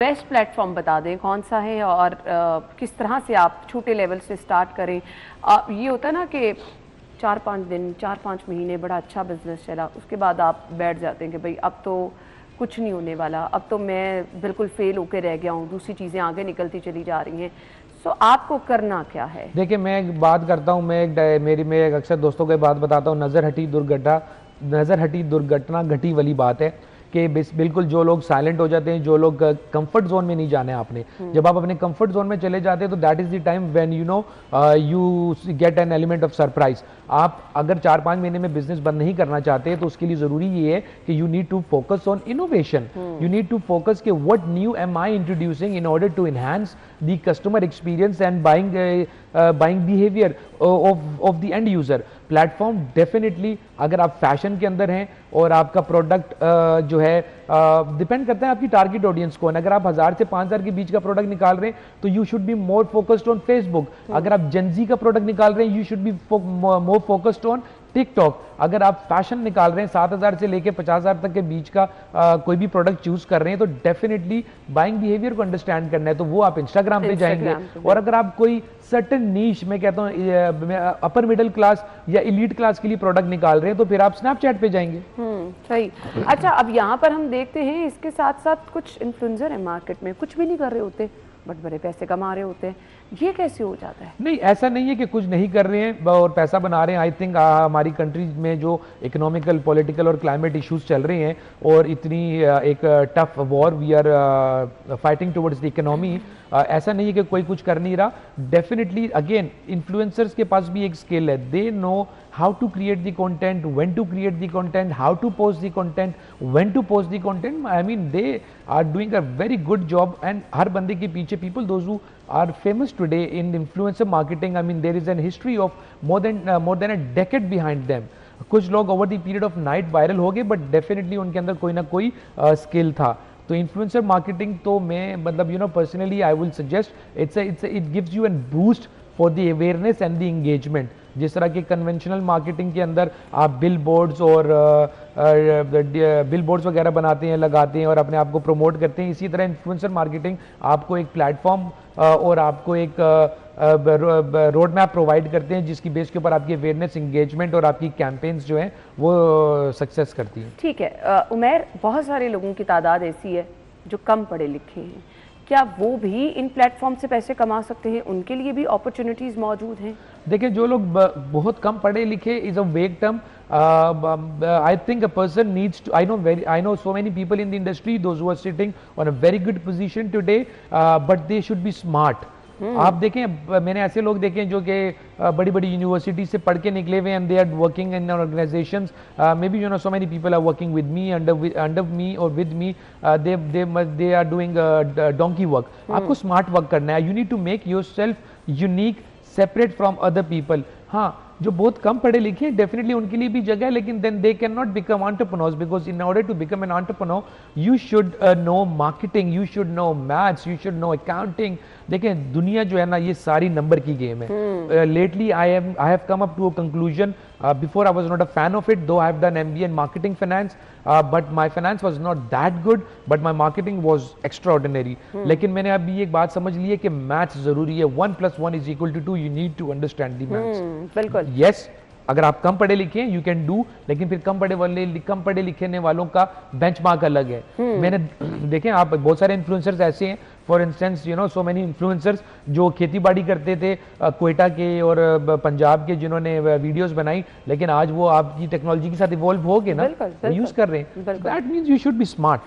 Best platform बता दें कौन सा है और किस तरह से आप छोटे लेवल से स्टार्ट करें। ये होता है ना कि 4-5 दिन 4-5 महीने बड़ा अच्छा बिजनेस चला, उसके बाद आप बैठ जाते हैं कि भाई अब तो कुछ नहीं होने वाला, अब तो मैं बिल्कुल फेल होकर रह गया हूँ, दूसरी चीज़ें आगे निकलती चली जा रही हैं। सो आपको करना क्या है? देखिए, मैं एक बात करता हूँ, मैं एक अक्सर दोस्तों को बात बताता हूँ, नज़र हटी दुर्घटना घटी वाली बात है कि बिल्कुल जो लोग साइलेंट हो जाते हैं, जो लोग कंफर्ट जोन में नहीं जाना है आपने। जब आप अपने कंफर्ट जोन में चले जाते हैं तो that is the time when you get an element of surprise. आप अगर 4-5 महीने में बिजनेस बंद नहीं करना चाहते तो उसके लिए जरूरी ये है कि you need to focus on innovation. You need to focus कि what new am I introducing in order to enhance the customer experience and buying behaviour of the end user. Platform definitely, अगर आप fashion के अंदर हैं और आपका product जो है डिपेंड करता है आपकी टारगेट ऑडियंस कौन है। अगर आप 1000 से 5000 के बीच का प्रोडक्ट निकाल रहे हैं तो you should be more focused on Facebook. अगर आप जेनजी का प्रोडक्ट निकाल रहे हैं you should be more focused on TikTok. अगर आप फैशन निकाल रहे हैं 7000 से लेके 50000 तक के बीच का कोई भी प्रोडक्ट चूज कर रहे हैं तो डेफिनेटली बाइंग बिहेवियर को अंडरस्टैंड करना है तो वो आप इंस्टाग्राम पे जाएंगे। और अगर आप कोई सर्टेन नीश, मैं कहता हूँ अपर मिडिल क्लास या एलीट क्लास के लिए प्रोडक्ट निकाल रहे हैं तो फिर आप स्नैपचैट पे जाएंगे। सही। अच्छा, अब यहाँ पर हम देखते हैं इसके साथ साथ कुछ इन्फ्लुएंसर है मार्केट में, कुछ भी नहीं कर रहे होते बट बड़े पैसे कमा रहे होते हैं, ये कैसे हो जाता है? नहीं, ऐसा नहीं है कि कुछ नहीं कर रहे हैं और पैसा बना रहे हैं। आई थिंक हमारी कंट्री में जो इकोनॉमिकल, पॉलिटिकल और क्लाइमेट इश्यूज चल रहे हैं और इतनी एक tough war we are fighting towards the economy, ऐसा नहीं है कि कोई कुछ कर नहीं रहा। डेफिनेटली अगेन इन्फ्लुएंसर्स के पास भी एक स्किल है, they know how to create the content, when to create the content, how to post the content, when to post the content. I mean, they are doing a very good job and हर बंदे के पीछे people those who are famous today in influencer marketing, I mean there is an history of more than a decade behind them. कुछ लोग over the period of night viral हो गए but definitely उनके अंदर कोई ना कोई skill था। तो इन्फ्लुएंसर मार्केटिंग तो मैं मतलब personally I will suggest it gives you an boost for the awareness and the engagement. जिस तरह के कन्वेंशनल मार्केटिंग के अंदर आप बिल बोर्ड्स वगैरह बनाते हैं, लगाते हैं और अपने आप को प्रमोट करते हैं, इसी तरह इन्फ्लुएंसर मार्केटिंग आपको एक प्लेटफॉर्म और आपको एक रोड मैप प्रोवाइड करते हैं जिसकी बेस के ऊपर आपकी अवेयरनेस, एंगेजमेंट और आपकी कैंपेन्स जो हैं वो सक्सेस करती हैं। ठीक है उमैर, बहुत सारे लोगों की तादाद ऐसी है जो कम पढ़े लिखे हैं, क्या वो भी इन प्लेटफॉर्म से पैसे कमा सकते हैं? उनके लिए भी अपॉर्चुनिटीज मौजूद हैं? देखिए, जो लोग बहुत कम पढ़े लिखे इज अ वेग term. I think a person needs to, I know so many people in the industry, those who are sitting on a very good position today, but they should be smart. आप देखें, मैंने ऐसे लोग देखे जो कि बड़ी बड़ी यूनिवर्सिटी से पढ़ के निकले हुए and they are working in organisations, may be so many people are working with me, under me और with me, they are doing donkey work. आपको स्मार्ट वर्क करना है, you need to make yourself unique, separate from other people. हाँ, जो बहुत कम पढ़े लिखे हैं डेफिनेटली उनके लिए भी जगह है, लेकिन then they can not become entrepreneurs because in order to become an entrepreneur you should know marketing, you should know maths, you should know accounting. देखें, दुनिया जो है ना ये सारी नंबर की गेम है। Lately I have come up to a conclusion, before I was not a fan of it, though I have done MBA in marketing finance, but my finance was not that good, but my marketing was extraordinary. लेकिन मैंने अभी एक बात समझ ली है कि maths जरूरी है, 1 + 1 = 2, you need to understand the maths. बिल्कुल, यस, अगर आप कम पढ़े लिखे हैं यू कैन डू, लेकिन फिर कम पढ़े लिखे वालों का बेंचमार्क अलग है। मैंने देखें, आप बहुत सारे इन्फ्लुएंसर्स ऐसे हैं, for instance so many influencers जो खेती बाड़ी करते थे क्वेटा के और पंजाब के, जिन्होंने वीडियोस बनाई, लेकिन आज वो आपकी टेक्नोलॉजी के साथ इवॉल्व हो गए ना, यूज कर रहे हैं। That means you should be smart.